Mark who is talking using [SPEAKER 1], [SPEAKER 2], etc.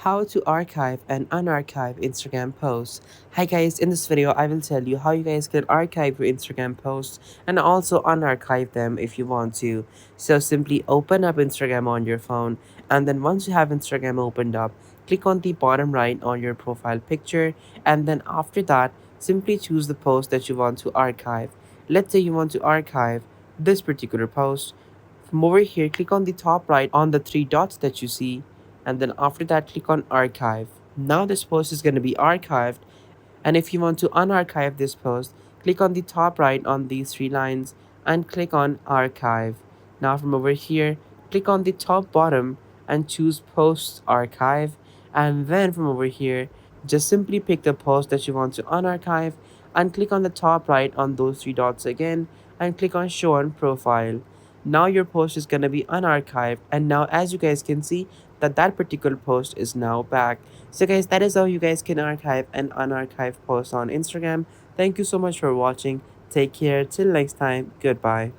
[SPEAKER 1] How to archive and unarchive Instagram posts. Hi guys, in this video I will tell you how you guys can archive your Instagram posts and also unarchive them if you want to. So simply open up Instagram on your phone, and then once you have Instagram opened up, click on the bottom right on your profile picture, and then after that simply choose the post that you want to archive. Let's say you want to archive this particular post. From over here, click on the top right on the three dots that you see, and then after that click on archive. Now this post is going to be archived, and if you want to unarchive this post, click on the top right on these three lines and click on archive. Now from over here, click on the top bottom and choose post archive, and then from over here just simply pick the post that you want to unarchive and click on the top right on those three dots again and click on show on profile. Now your post is going to be unarchived, and now as you guys can see that particular post is now back. So guys, that is how you guys can archive and unarchive posts on Instagram. Thank you so much for watching. Take care. Till next time. Goodbye.